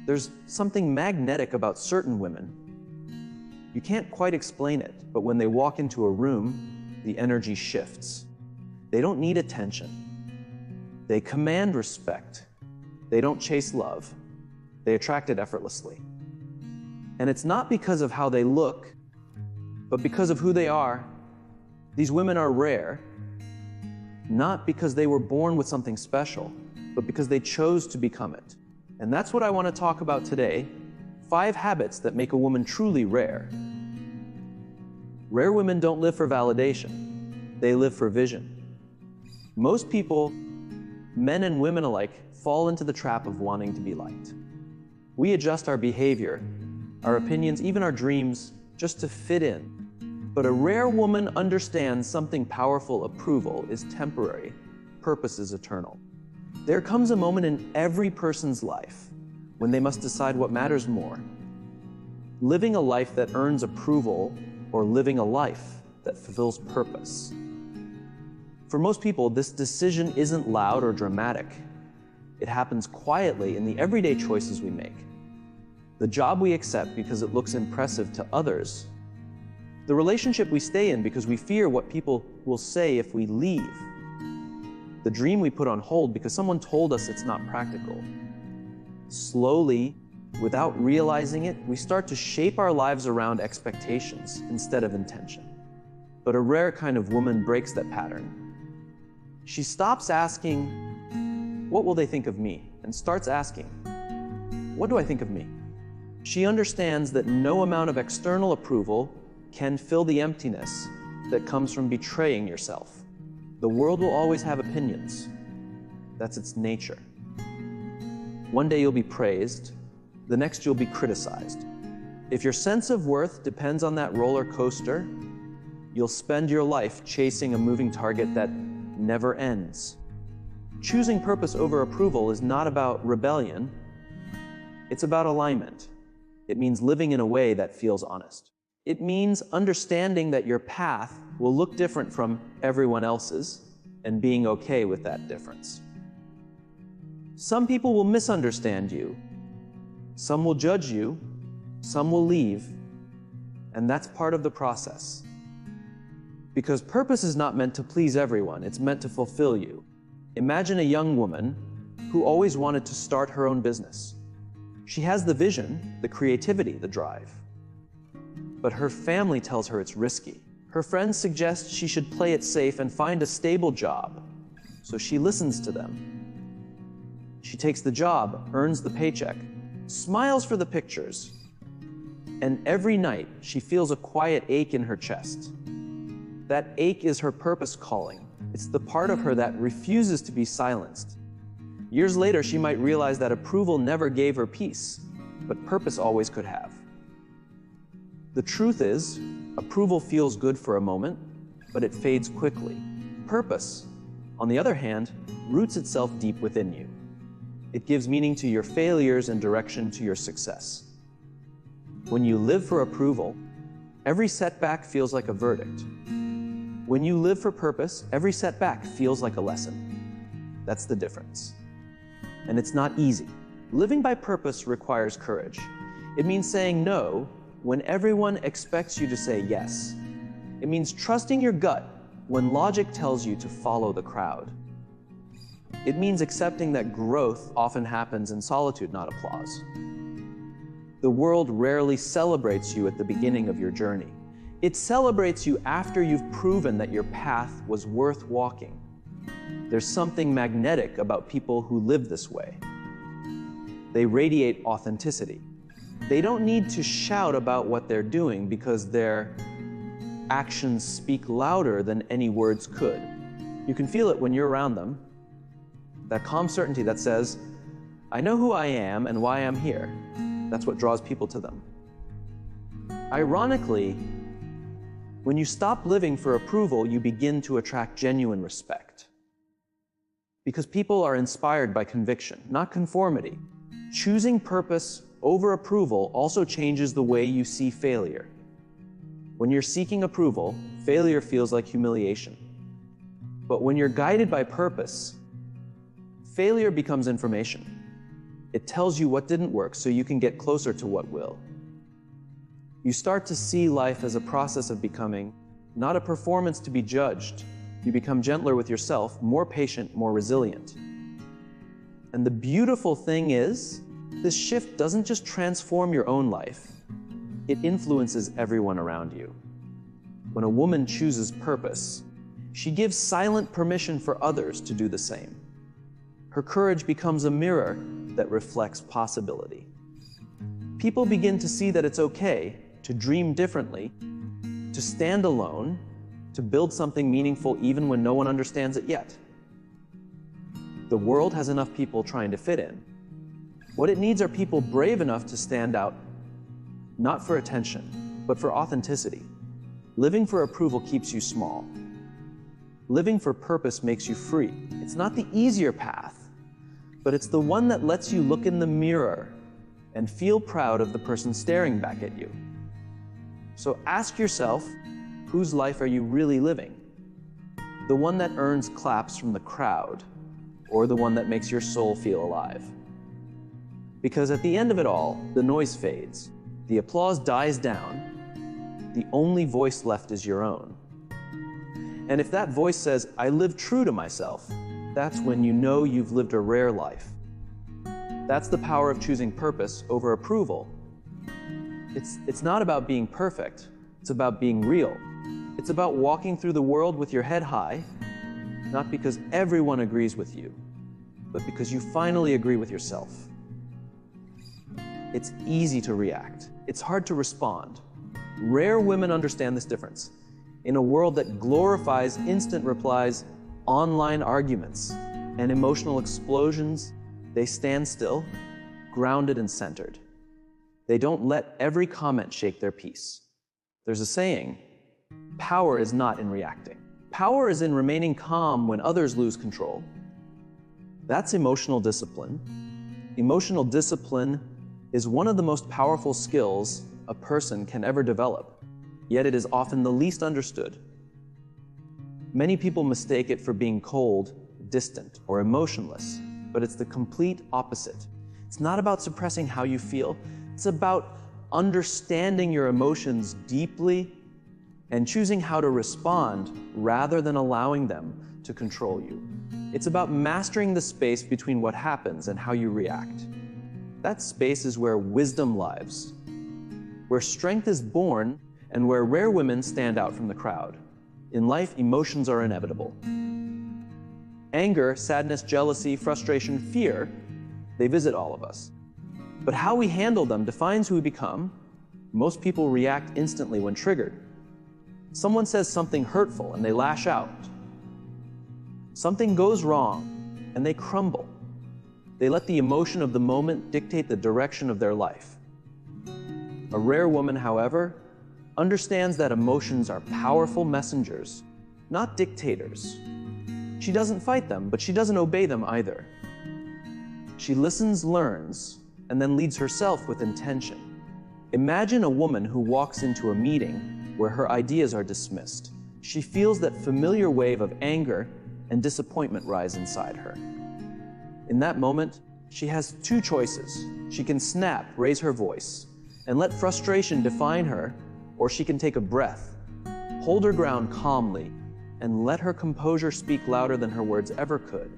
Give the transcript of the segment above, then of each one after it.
There's something magnetic about certain women. You can't quite explain it, but when they walk into a room, the energy shifts. They don't need attention. They command respect. They don't chase love. They attract it effortlessly. And it's not because of how they look, but because of who they are. These women are rare, not because they were born with something special, but because they chose to become it. And that's what I want to talk about today: 5 habits that make a woman truly rare. Rare women don't live for validation. They live for vision. Most people, men and women alike, fall into the trap of wanting to be liked. We adjust our behavior, our opinions, even our dreams, just to fit in. But a rare woman understands something powerful. Approval is temporary. Purpose is eternal. There comes a moment in every person's life when they must decide what matters more: living a life that earns approval or living a life that fulfills purpose. For most people, this decision isn't loud or dramatic. It happens quietly in the everyday choices we make. The job we accept because it looks impressive to others. The relationship we stay in because we fear what people will say if we leave. The dream we put on hold because someone told us it's not practical. Slowly, without realizing it, we start to shape our lives around expectations instead of intention. But a rare kind of woman breaks that pattern. She stops asking, "What will they think of me?" and starts asking, "What do I think of me?" She understands that no amount of external approval can fill the emptiness that comes from betraying yourself. The world will always have opinions. That's its nature. One day you'll be praised, the next you'll be criticized. If your sense of worth depends on that roller coaster, you'll spend your life chasing a moving target that never ends. Choosing purpose over approval is not about rebellion. It's about alignment. It means living in a way that feels honest. It means understanding that your path will look different from everyone else's and being okay with that difference. Some people will misunderstand you. Some will judge you. Some will leave. And that's part of the process. Because purpose is not meant to please everyone. It's meant to fulfill you. Imagine a young woman who always wanted to start her own business. She has the vision, the creativity, the drive. But her family tells her it's risky. Her friends suggest she should play it safe and find a stable job. So she listens to them. She takes the job, earns the paycheck, smiles for the pictures, and every night she feels a quiet ache in her chest. That ache is her purpose calling. It's the part of her that refuses to be silenced. Years later, she might realize that approval never gave her peace, but purpose always could have. The truth is, approval feels good for a moment, but it fades quickly. Purpose, on the other hand, roots itself deep within you. It gives meaning to your failures and direction to your success. When you live for approval, every setback feels like a verdict. When you live for purpose, every setback feels like a lesson. That's the difference. And it's not easy. Living by purpose requires courage. It means saying no when everyone expects you to say yes. It means trusting your gut when logic tells you to follow the crowd. It means accepting that growth often happens in solitude, not applause. The world rarely celebrates you at the beginning of your journey. It celebrates you after you've proven that your path was worth walking. There's something magnetic about people who live this way. They radiate authenticity. They don't need to shout about what they're doing because their actions speak louder than any words could. You can feel it when you're around them. That calm certainty that says, "I know who I am and why I'm here." That's what draws people to them. Ironically, when you stop living for approval, you begin to attract genuine respect. Because people are inspired by conviction, not conformity. Choosing purpose over approval also changes the way you see failure. When you're seeking approval, failure feels like humiliation. But when you're guided by purpose, failure becomes information. It tells you what didn't work so you can get closer to what will. You start to see life as a process of becoming, not a performance to be judged. You become gentler with yourself, more patient, more resilient. And the beautiful thing is, this shift doesn't just transform your own life, it influences everyone around you. When a woman chooses purpose, she gives silent permission for others to do the same. Her courage becomes a mirror that reflects possibility. People begin to see that it's okay to dream differently, to stand alone, to build something meaningful even when no one understands it yet. The world has enough people trying to fit in. What it needs are people brave enough to stand out, not for attention, but for authenticity. Living for approval keeps you small. Living for purpose makes you free. It's not the easier path, but it's the one that lets you look in the mirror and feel proud of the person staring back at you. So ask yourself, whose life are you really living? The one that earns claps from the crowd, or the one that makes your soul feel alive? Because at the end of it all, the noise fades, the applause dies down, the only voice left is your own. And if that voice says, I live true to myself, that's when you know you've lived a rare life. That's the power of choosing purpose over approval. It's not about being perfect, it's about being real. It's about walking through the world with your head high, not because everyone agrees with you, but because you finally agree with yourself. It's easy to react. It's hard to respond. Rare women understand this difference. In a world that glorifies instant replies, online arguments, and emotional explosions, they stand still, grounded and centered. They don't let every comment shake their peace. There's a saying, power is not in reacting. Power is in remaining calm when others lose control. That's emotional discipline. Emotional discipline is one of the most powerful skills a person can ever develop, yet it is often the least understood. Many people mistake it for being cold, distant, or emotionless, but it's the complete opposite. It's not about suppressing how you feel, it's about understanding your emotions deeply and choosing how to respond rather than allowing them to control you. It's about mastering the space between what happens and how you react. That space is where wisdom lives, where strength is born, and where rare women stand out from the crowd. In life, emotions are inevitable. Anger, sadness, jealousy, frustration, fear, they visit all of us. But how we handle them defines who we become. Most people react instantly when triggered. Someone says something hurtful and they lash out. Something goes wrong and they crumble. They let the emotion of the moment dictate the direction of their life. A rare woman, however, understands that emotions are powerful messengers, not dictators. She doesn't fight them, but she doesn't obey them either. She listens, learns, and then leads herself with intention. Imagine a woman who walks into a meeting where her ideas are dismissed. She feels that familiar wave of anger and disappointment rise inside her. In that moment, she has two choices. She can snap, raise her voice, and let frustration define her, or she can take a breath, hold her ground calmly, and let her composure speak louder than her words ever could.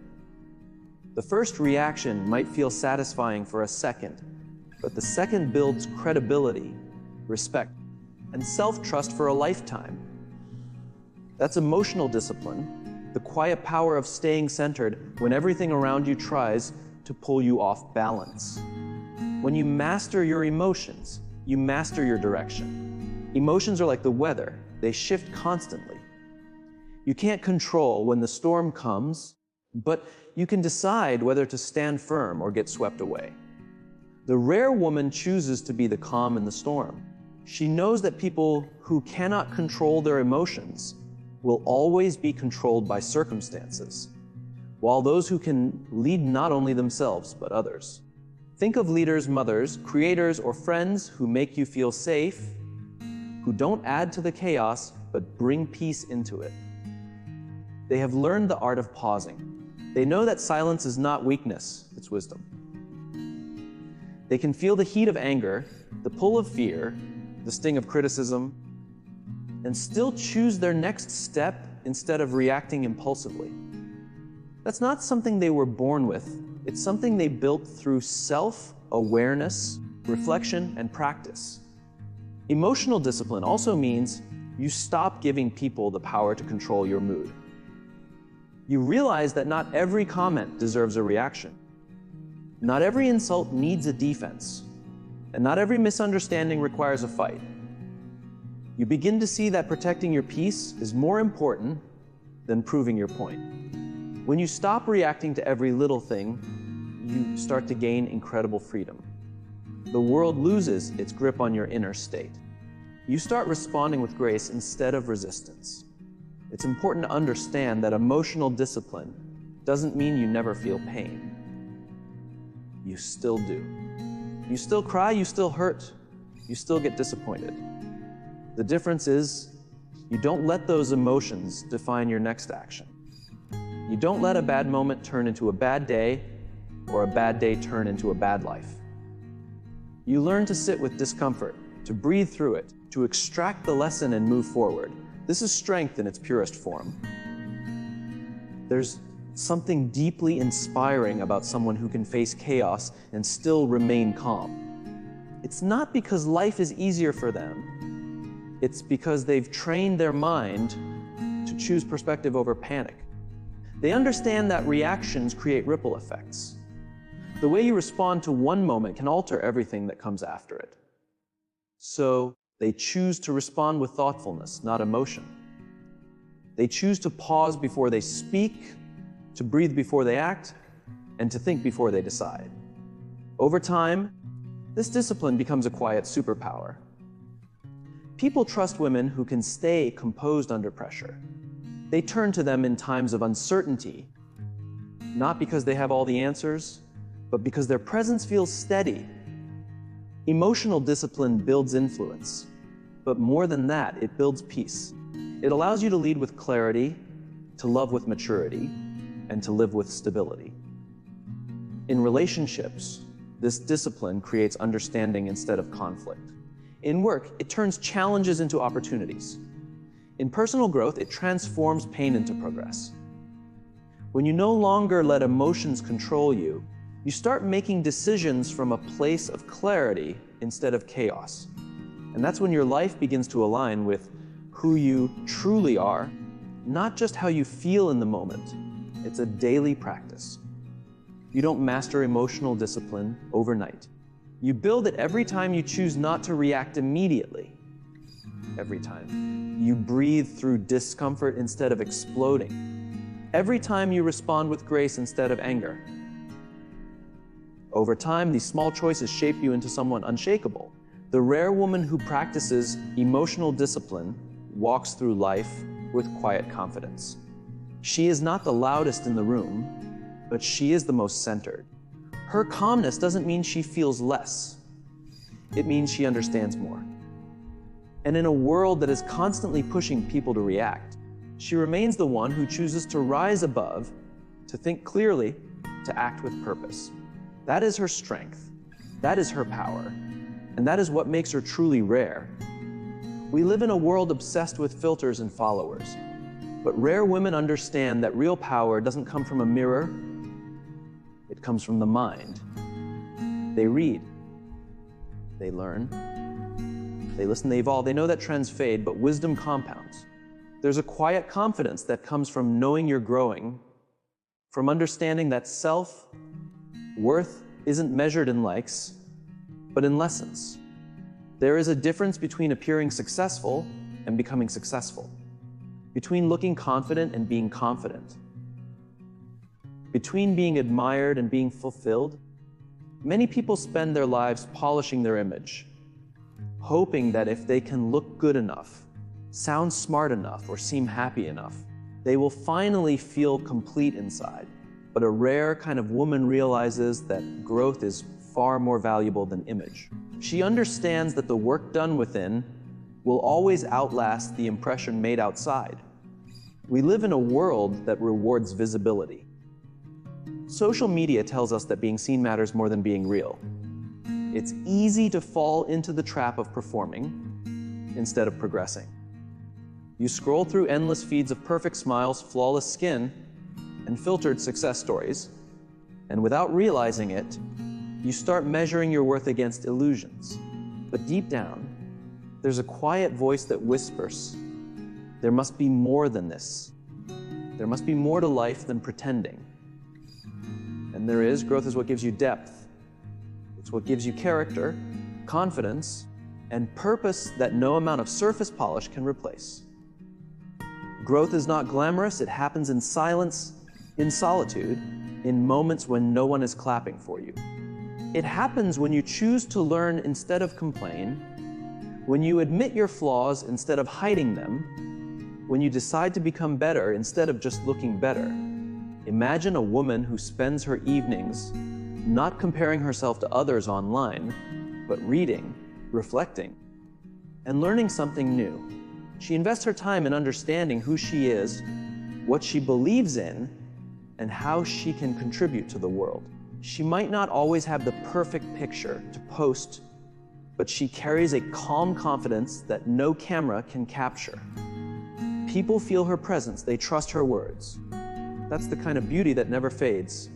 The first reaction might feel satisfying for a second, but the second builds credibility, respect, and self-trust for a lifetime. That's emotional discipline, the quiet power of staying centered when everything around you tries to pull you off balance. When you master your emotions, you master your direction. Emotions are like the weather, they shift constantly. You can't control when the storm comes, but you can decide whether to stand firm or get swept away. The rare woman chooses to be the calm in the storm. She knows that people who cannot control their emotions will always be controlled by circumstances, while those who can lead not only themselves, but others. Think of leaders, mothers, creators, or friends who make you feel safe, who don't add to the chaos, but bring peace into it. They have learned the art of pausing. They know that silence is not weakness, it's wisdom. They can feel the heat of anger, the pull of fear, the sting of criticism, and still choose their next step instead of reacting impulsively. That's not something they were born with. It's something they built through self-awareness, reflection, and practice. Emotional discipline also means you stop giving people the power to control your mood. You realize that not every comment deserves a reaction. Not every insult needs a defense, and not every misunderstanding requires a fight. You begin to see that protecting your peace is more important than proving your point. When you stop reacting to every little thing, you start to gain incredible freedom. The world loses its grip on your inner state. You start responding with grace instead of resistance. It's important to understand that emotional discipline doesn't mean you never feel pain. You still do. You still cry, you still hurt, you still get disappointed. The difference is you don't let those emotions define your next action. You don't let a bad moment turn into a bad day or a bad day turn into a bad life. You learn to sit with discomfort, to breathe through it, to extract the lesson and move forward. This is strength in its purest form. There's something deeply inspiring about someone who can face chaos and still remain calm. It's not because life is easier for them. It's because they've trained their mind to choose perspective over panic. They understand that reactions create ripple effects. The way you respond to one moment can alter everything that comes after it. So they choose to respond with thoughtfulness, not emotion. They choose to pause before they speak, to breathe before they act, and to think before they decide. Over time, this discipline becomes a quiet superpower. People trust women who can stay composed under pressure. They turn to them in times of uncertainty, not because they have all the answers, but because their presence feels steady. Emotional discipline builds influence, but more than that, it builds peace. It allows you to lead with clarity, to love with maturity, and to live with stability. In relationships, this discipline creates understanding instead of conflict. In work, it turns challenges into opportunities. In personal growth, it transforms pain into progress. When you no longer let emotions control you, you start making decisions from a place of clarity instead of chaos. And that's when your life begins to align with who you truly are, not just how you feel in the moment. It's a daily practice. You don't master emotional discipline overnight. You build it every time you choose not to react immediately. Every time. You breathe through discomfort instead of exploding. Every time you respond with grace instead of anger. Over time, these small choices shape you into someone unshakable. The rare woman who practices emotional discipline walks through life with quiet confidence. She is not the loudest in the room, but she is the most centered. Her calmness doesn't mean she feels less. It means she understands more. And in a world that is constantly pushing people to react, she remains the one who chooses to rise above, to think clearly, to act with purpose. That is her strength. That is her power. And that is what makes her truly rare. We live in a world obsessed with filters and followers. But rare women understand that real power doesn't come from a mirror. It comes from the mind. They read. They learn. They listen, they evolve. They know that trends fade, but wisdom compounds. There's a quiet confidence that comes from knowing you're growing, from understanding that self-worth isn't measured in likes, but in lessons. There is a difference between appearing successful and becoming successful, between looking confident and being confident, between being admired and being fulfilled. Many people spend their lives polishing their image, hoping that if they can look good enough, sound smart enough, or seem happy enough, they will finally feel complete inside. But a rare kind of woman realizes that growth is far more valuable than image. She understands that the work done within will always outlast the impression made outside. We live in a world that rewards visibility. Social media tells us that being seen matters more than being real. It's easy to fall into the trap of performing instead of progressing. You scroll through endless feeds of perfect smiles, flawless skin, and filtered success stories, and without realizing it, you start measuring your worth against illusions. But deep down, there's a quiet voice that whispers, there must be more than this. There must be more to life than pretending. And there is. Growth is what gives you depth. It's what gives you character, confidence, and purpose that no amount of surface polish can replace. Growth is not glamorous. It happens in silence, in solitude, in moments when no one is clapping for you. It happens when you choose to learn instead of complain, when you admit your flaws instead of hiding them, when you decide to become better instead of just looking better. Imagine a woman who spends her evenings not comparing herself to others online, but reading, reflecting, and learning something new. She invests her time in understanding who she is, what she believes in, and how she can contribute to the world. She might not always have the perfect picture to post, but she carries a calm confidence that no camera can capture. People feel her presence, they trust her words. That's the kind of beauty that never fades,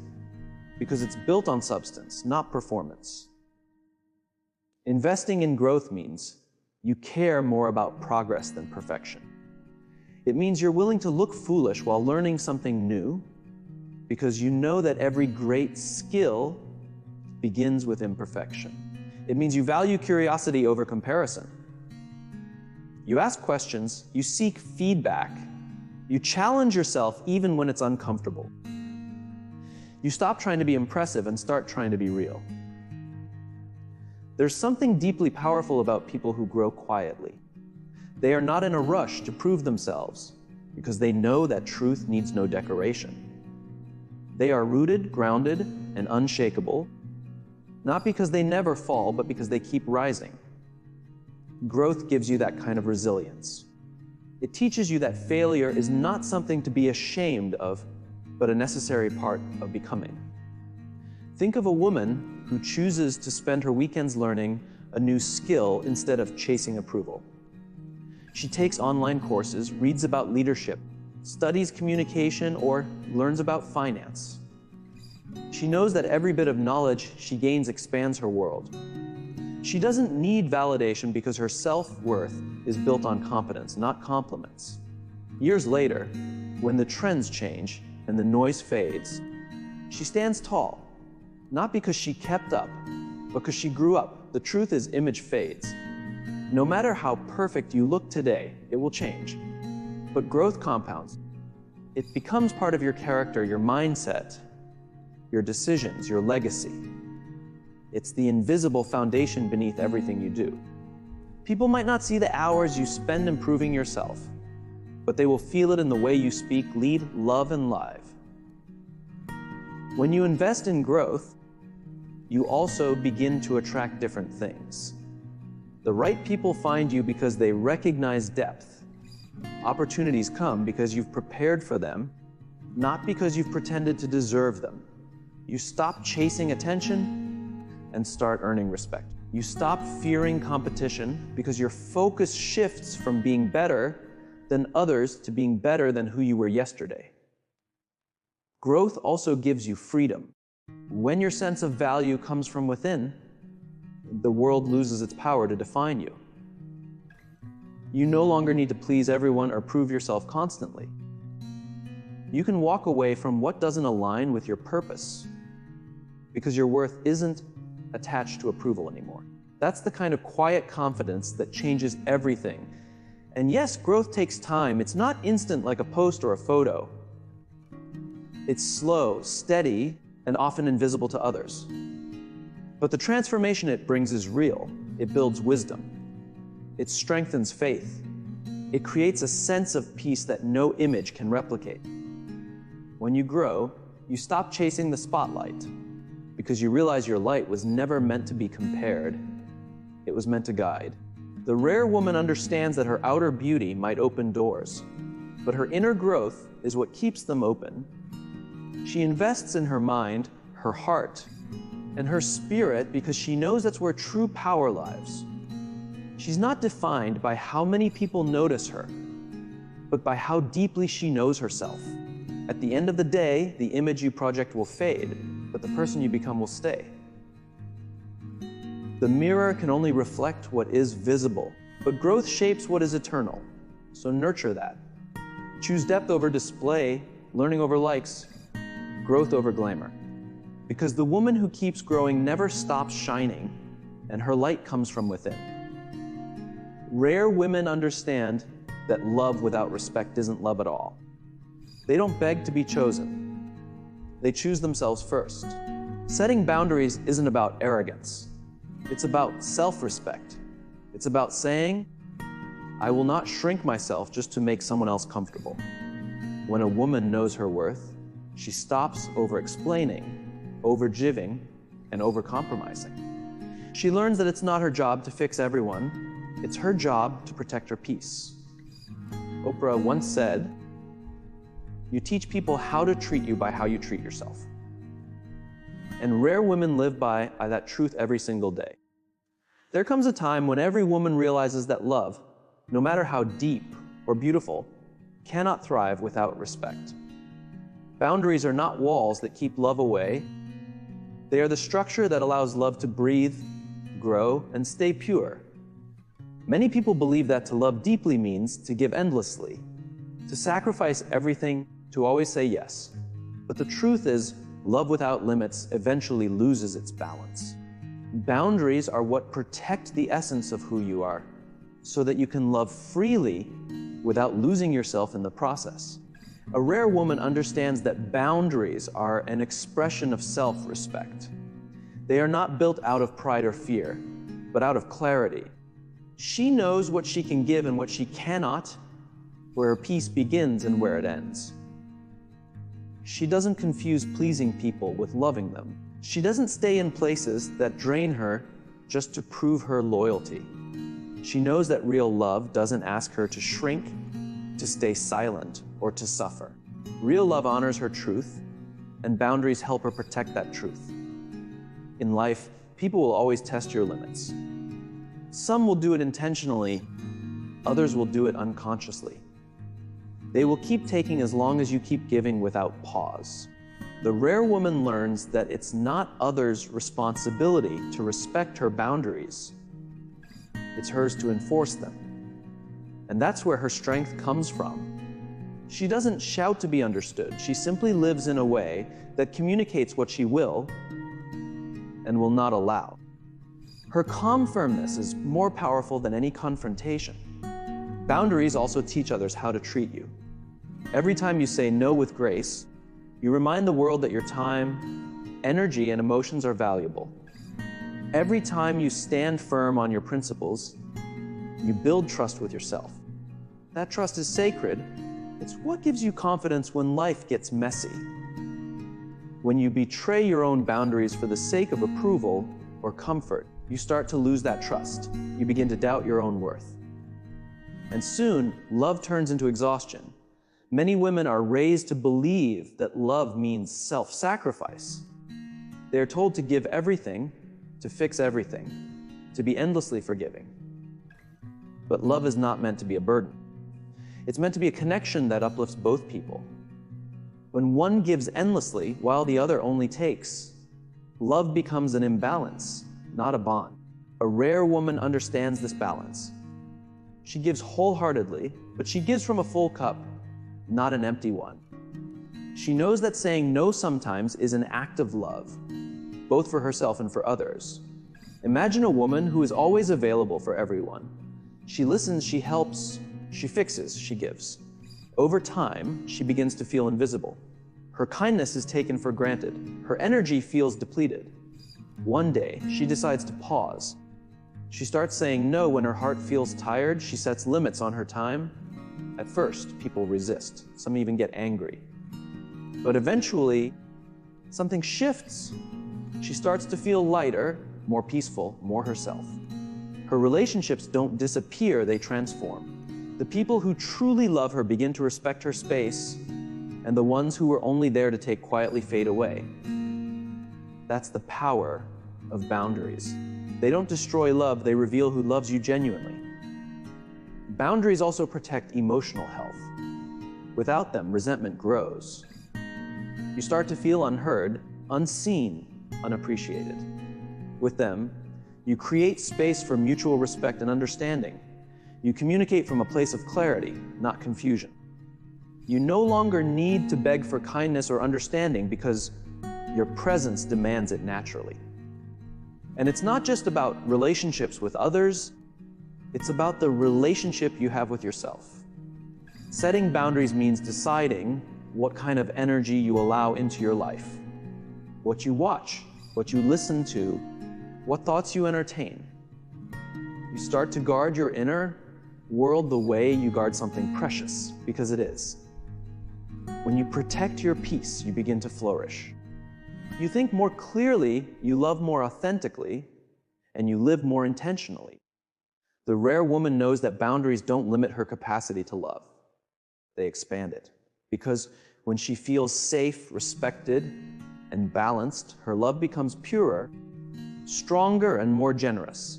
because it's built on substance, not performance. Investing in growth means you care more about progress than perfection. It means you're willing to look foolish while learning something new, because you know that every great skill begins with imperfection. It means you value curiosity over comparison. You ask questions, you seek feedback, you challenge yourself even when it's uncomfortable. You stop trying to be impressive and start trying to be real. There's something deeply powerful about people who grow quietly. They are not in a rush to prove themselves because they know that truth needs no decoration. They are rooted, grounded, and unshakable, not because they never fall, but because they keep rising. Growth gives you that kind of resilience. It teaches you that failure is not something to be ashamed of, but a necessary part of becoming. Think of a woman who chooses to spend her weekends learning a new skill instead of chasing approval. She takes online courses, reads about leadership, studies communication, or learns about finance. She knows that every bit of knowledge she gains expands her world. She doesn't need validation because her self-worth is built on competence, not compliments. Years later, when the trends change and the noise fades, she stands tall, not because she kept up, but because she grew up. The truth is, image fades. No matter how perfect you look today, it will change. But growth compounds. It becomes part of your character, your mindset, your decisions, your legacy. It's the invisible foundation beneath everything you do. People might not see the hours you spend improving yourself, but they will feel it in the way you speak, lead, love, and live. When you invest in growth, you also begin to attract different things. The right people find you because they recognize depth. Opportunities come because you've prepared for them, not because you've pretended to deserve them. You stop chasing attention and start earning respect. You stop fearing competition because your focus shifts from being better than others to being better than who you were yesterday. Growth also gives you freedom. When your sense of value comes from within, the world loses its power to define you. You no longer need to please everyone or prove yourself constantly. You can walk away from what doesn't align with your purpose because your worth isn't attached to approval anymore. That's the kind of quiet confidence that changes everything. And yes, growth takes time. It's not instant like a post or a photo. It's slow, steady, and often invisible to others. But the transformation it brings is real. It builds wisdom. It strengthens faith. It creates a sense of peace that no image can replicate. When you grow, you stop chasing the spotlight because you realize your light was never meant to be compared. It was meant to guide. The rare woman understands that her outer beauty might open doors, but her inner growth is what keeps them open. She invests in her mind, her heart, and her spirit because she knows that's where true power lies. She's not defined by how many people notice her, but by how deeply she knows herself. At the end of the day, the image you project will fade, but the person you become will stay. The mirror can only reflect what is visible, but growth shapes what is eternal. So nurture that. Choose depth over display, learning over likes, growth over glamour. Because the woman who keeps growing never stops shining, and her light comes from within. Rare women understand that love without respect isn't love at all. They don't beg to be chosen. They choose themselves first. Setting boundaries isn't about arrogance. It's about self-respect. It's about saying, I will not shrink myself just to make someone else comfortable. When a woman knows her worth, she stops over-explaining, over-giving, and over-compromising. She learns that it's not her job to fix everyone. It's her job to protect her peace. Oprah once said, "You teach people how to treat you by how you treat yourself." And rare women live by that truth every single day. There comes a time when every woman realizes that love, no matter how deep or beautiful, cannot thrive without respect. Boundaries are not walls that keep love away. They are the structure that allows love to breathe, grow, and stay pure. Many people believe that to love deeply means to give endlessly, to sacrifice everything, to always say yes. But the truth is, love without limits eventually loses its balance. Boundaries are what protect the essence of who you are, so that you can love freely without losing yourself in the process. A rare woman understands that boundaries are an expression of self-respect. They are not built out of pride or fear, but out of clarity. She knows what she can give and what she cannot, where her peace begins and where it ends. She doesn't confuse pleasing people with loving them. She doesn't stay in places that drain her just to prove her loyalty. She knows that real love doesn't ask her to shrink, to stay silent, or to suffer. Real love honors her truth, and boundaries help her protect that truth. In life, people will always test your limits. Some will do it intentionally, others will do it unconsciously. They will keep taking as long as you keep giving without pause. The rare woman learns that it's not others' responsibility to respect her boundaries. It's hers to enforce them. And that's where her strength comes from. She doesn't shout to be understood. She simply lives in a way that communicates what she will and will not allow. Her calm firmness is more powerful than any confrontation. Boundaries also teach others how to treat you. Every time you say no with grace, you remind the world that your time, energy, and emotions are valuable. Every time you stand firm on your principles, you build trust with yourself. That trust is sacred. It's what gives you confidence when life gets messy. When you betray your own boundaries for the sake of approval or comfort, you start to lose that trust. You begin to doubt your own worth. And soon, love turns into exhaustion. Many women are raised to believe that love means self-sacrifice. They are told to give everything, to fix everything, to be endlessly forgiving. But love is not meant to be a burden. It's meant to be a connection that uplifts both people. When one gives endlessly while the other only takes, love becomes an imbalance, not a bond. A rare woman understands this balance. She gives wholeheartedly, but she gives from a full cup, not an empty one. She knows that saying no sometimes is an act of love, both for herself and for others. Imagine a woman who is always available for everyone. She listens, she helps, she fixes, she gives. Over time, she begins to feel invisible. Her kindness is taken for granted. Her energy feels depleted. One day, she decides to pause. She starts saying no when her heart feels tired. She sets limits on her time. At first, people resist. Some even get angry. But eventually, something shifts. She starts to feel lighter, more peaceful, more herself. Her relationships don't disappear, they transform. The people who truly love her begin to respect her space, and the ones who were only there to take quietly fade away. That's the power of boundaries. They don't destroy love, they reveal who loves you genuinely. Boundaries also protect emotional health. Without them, resentment grows. You start to feel unheard, unseen, unappreciated. With them, you create space for mutual respect and understanding. You communicate from a place of clarity, not confusion. You no longer need to beg for kindness or understanding because your presence demands it naturally. And it's not just about relationships with others, it's about the relationship you have with yourself. Setting boundaries means deciding what kind of energy you allow into your life, what you watch, what you listen to, what thoughts you entertain. You start to guard your inner world the way you guard something precious, because it is. When you protect your peace, you begin to flourish. You think more clearly, you love more authentically, and you live more intentionally. The rare woman knows that boundaries don't limit her capacity to love. They expand it. Because when she feels safe, respected, and balanced, her love becomes purer, stronger, and more generous.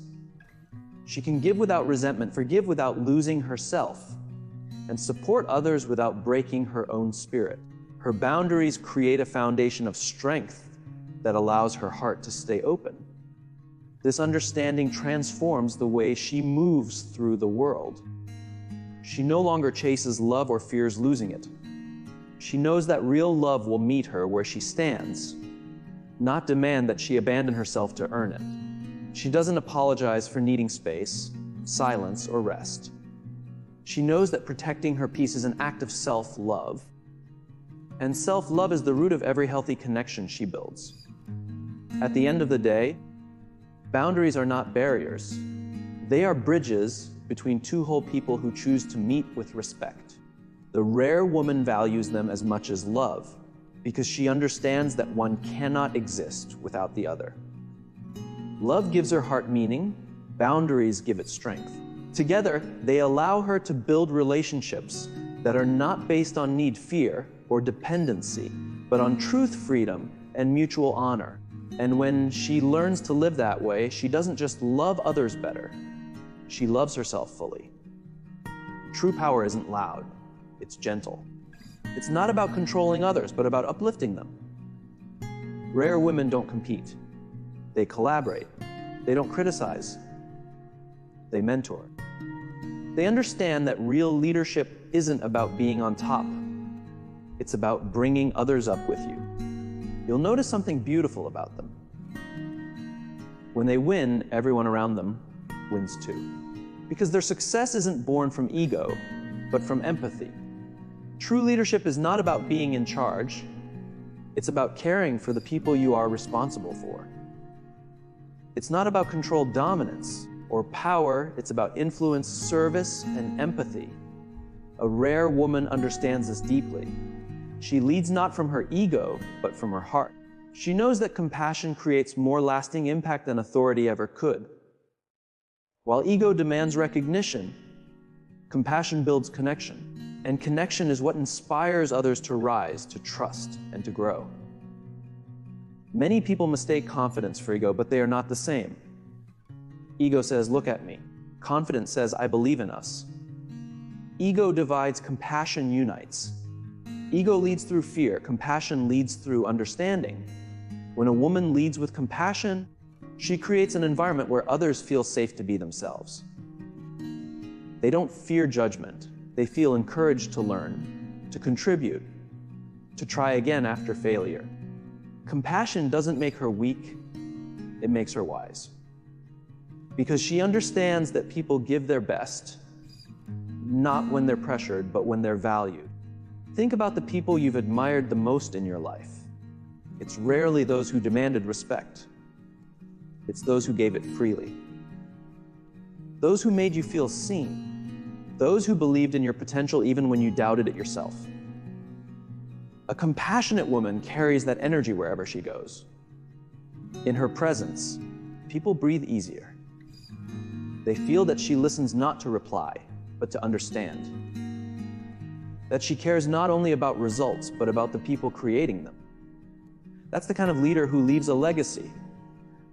She can give without resentment, forgive without losing herself, and support others without breaking her own spirit. Her boundaries create a foundation of strength that allows her heart to stay open. This understanding transforms the way she moves through the world. She no longer chases love or fears losing it. She knows that real love will meet her where she stands, not demand that she abandon herself to earn it. She doesn't apologize for needing space, silence, or rest. She knows that protecting her peace is an act of self-love, and self-love is the root of every healthy connection she builds. At the end of the day, boundaries are not barriers. They are bridges between two whole people who choose to meet with respect. The rare woman values them as much as love because she understands that one cannot exist without the other. Love gives her heart meaning, boundaries give it strength. Together, they allow her to build relationships that are not based on need, fear, or dependency, but on truth, freedom, and mutual honor. And when she learns to live that way, she doesn't just love others better, she loves herself fully. True power isn't loud, it's gentle. It's not about controlling others, but about uplifting them. Rare women don't compete. They collaborate. They don't criticize. They mentor. They understand that real leadership isn't about being on top. It's about bringing others up with you. You'll notice something beautiful about them. When they win, everyone around them wins too. Because their success isn't born from ego, but from empathy. True leadership is not about being in charge. It's about caring for the people you are responsible for. It's not about controlled dominance or power. It's about influence, service, and empathy. A rare woman understands this deeply. She leads not from her ego, but from her heart. She knows that compassion creates more lasting impact than authority ever could. While ego demands recognition, compassion builds connection. And connection is what inspires others to rise, to trust, and to grow. Many people mistake confidence for ego, but they are not the same. Ego says, "Look at me." Confidence says, "I believe in us." Ego divides, compassion unites. Ego leads through fear, compassion leads through understanding. When a woman leads with compassion, she creates an environment where others feel safe to be themselves. They don't fear judgment. They feel encouraged to learn, to contribute, to try again after failure. Compassion doesn't make her weak, it makes her wise. Because she understands that people give their best, not when they're pressured, but when they're valued. Think about the people you've admired the most in your life. It's rarely those who demanded respect. It's those who gave it freely. Those who made you feel seen. Those who believed in your potential even when you doubted it yourself. A compassionate woman carries that energy wherever she goes. In her presence, people breathe easier. They feel that she listens not to reply, but to understand. That she cares not only about results, but about the people creating them. That's the kind of leader who leaves a legacy,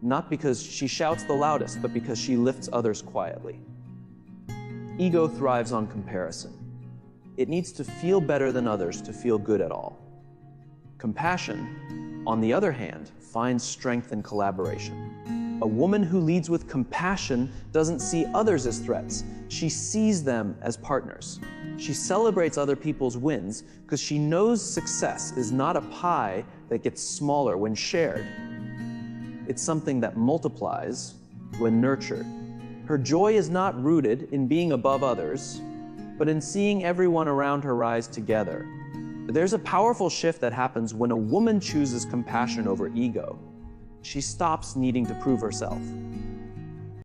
not because she shouts the loudest, but because she lifts others quietly. Ego thrives on comparison. It needs to feel better than others to feel good at all. Compassion, on the other hand, finds strength in collaboration. A woman who leads with compassion doesn't see others as threats. She sees them as partners. She celebrates other people's wins because she knows success is not a pie that gets smaller when shared. It's something that multiplies when nurtured. Her joy is not rooted in being above others, but in seeing everyone around her rise together. There's a powerful shift that happens when a woman chooses compassion over ego. She stops needing to prove herself.